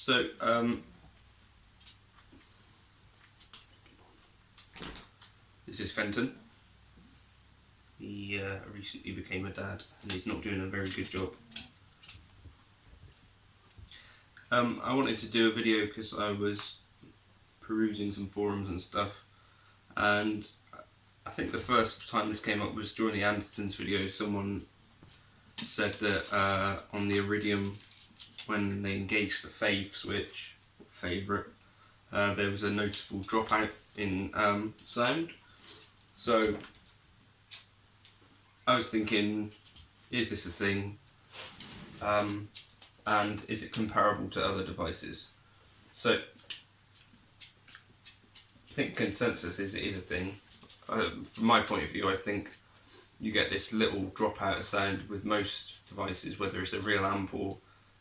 So, this is Fenton. He recently became a dad and he's not doing a very good job. I wanted to do a video because I was perusing some forums and stuff, and I think the first time this came up was during the Andertons video. Someone said that on the Iridium, when they engaged the fave switch, favourite, there was a noticeable dropout in sound. So I was thinking, is this a thing? And is it comparable to other devices? So I think consensus is it is a thing. From my point of view, I think you get this little dropout of sound with most devices, whether it's a real amp or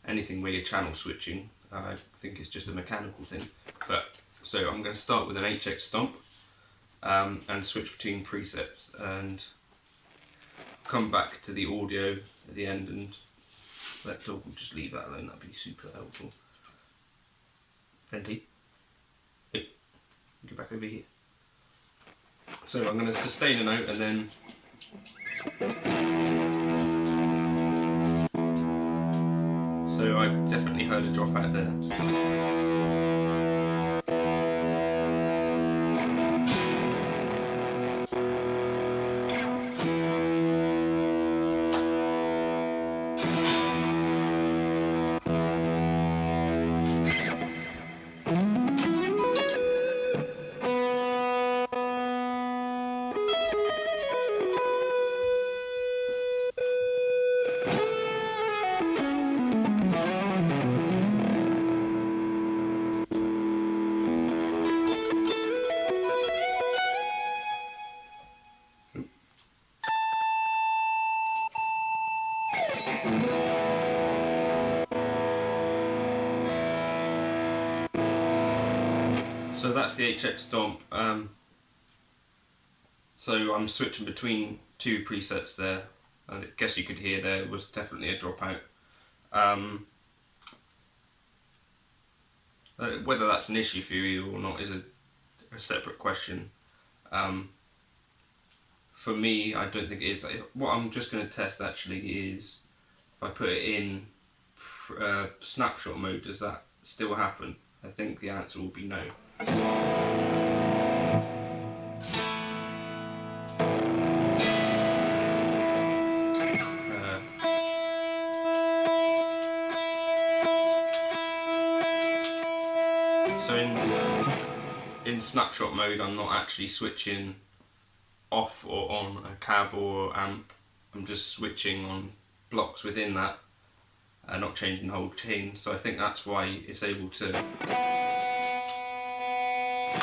anything where you're channel switching. I think it's just a mechanical thing. But so I'm going to start with an HX Stomp and switch between presets, and come back to the audio at the end, and we'll just leave that alone. That'd be super helpful. Fenty, hey, get back over here. So I'm going to sustain a note and then so I've definitely heard a dropout there. So that's the HX Stomp. So I'm switching between two presets there. I guess you could hear there was definitely a dropout. Whether that's an issue for you or not is a separate question. For me, I don't think it is. What I'm just going to test actually is if I put it in snapshot mode, does that still happen? I think the answer will be no. So in snapshot mode, I'm not actually switching off or on a cab or amp. I'm just switching on blocks within that and not changing the whole chain. So I think that's why it's able to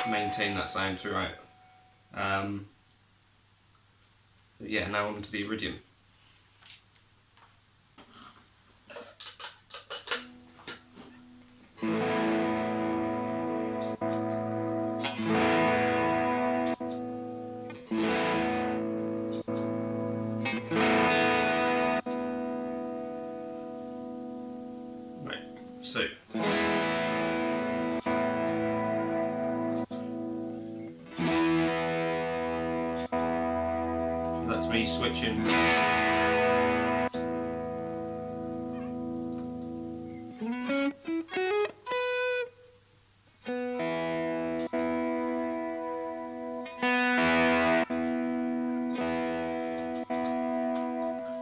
maintain that sound throughout. Yeah, now on to the Iridium. Right, so that's me switching.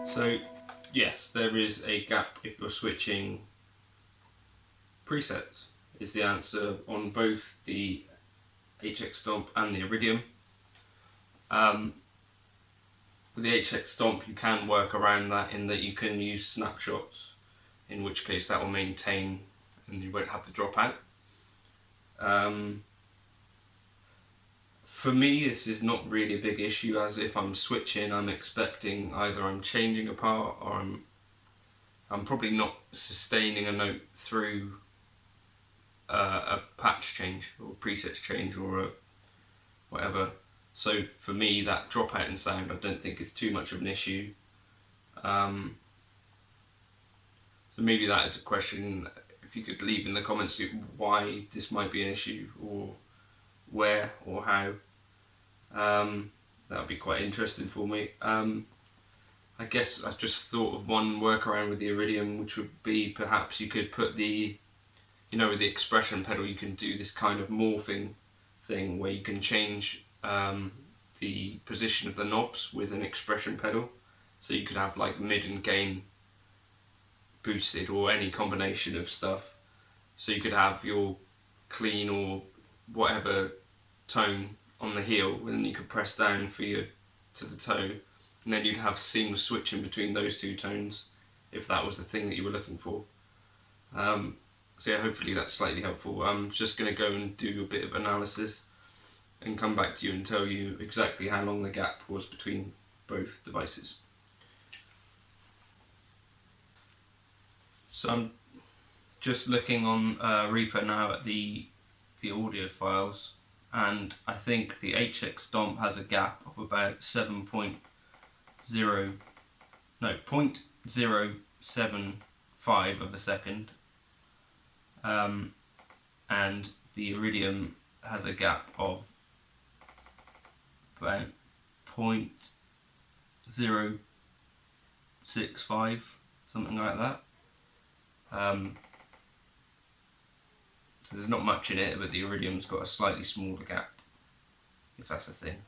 So yes, there is a gap if you're switching presets, is the answer on both the HX Stomp and the Iridium. With the HX Stomp you can work around that in that you can use snapshots, in which case that will maintain and you won't have the dropout. For me this is not really a big issue, as if I'm switching I'm expecting either I'm changing a part or I'm probably not sustaining a note through a patch change or preset change or whatever. So for me that dropout in sound I don't think is too much of an issue. So maybe that is a question. If if you could leave in the comments why this might be an issue, or where or how. That would be quite interesting for me. I guess I just thought of one workaround with the Iridium, which would be perhaps you could put the, with the expression pedal, you can do this kind of morphing thing where you can change the position of the knobs with an expression pedal. So you could have like mid and gain boosted, or any combination of stuff. So you could have your clean or whatever tone on the heel, and then you could press down to the tone, and then you'd have seamless switching between those two tones if that was the thing that you were looking for. So yeah, hopefully that's slightly helpful. I'm just going to go and do a bit of analysis and come back to you and tell you exactly how long the gap was between both devices. So I'm just looking on Reaper now at the audio files, and I think the HX Stomp has a gap of about 0.075 of a second, and the Iridium has a gap of about 0.065, something like that. So there's not much in it, but the Iridium's got a slightly smaller gap, if that's a thing.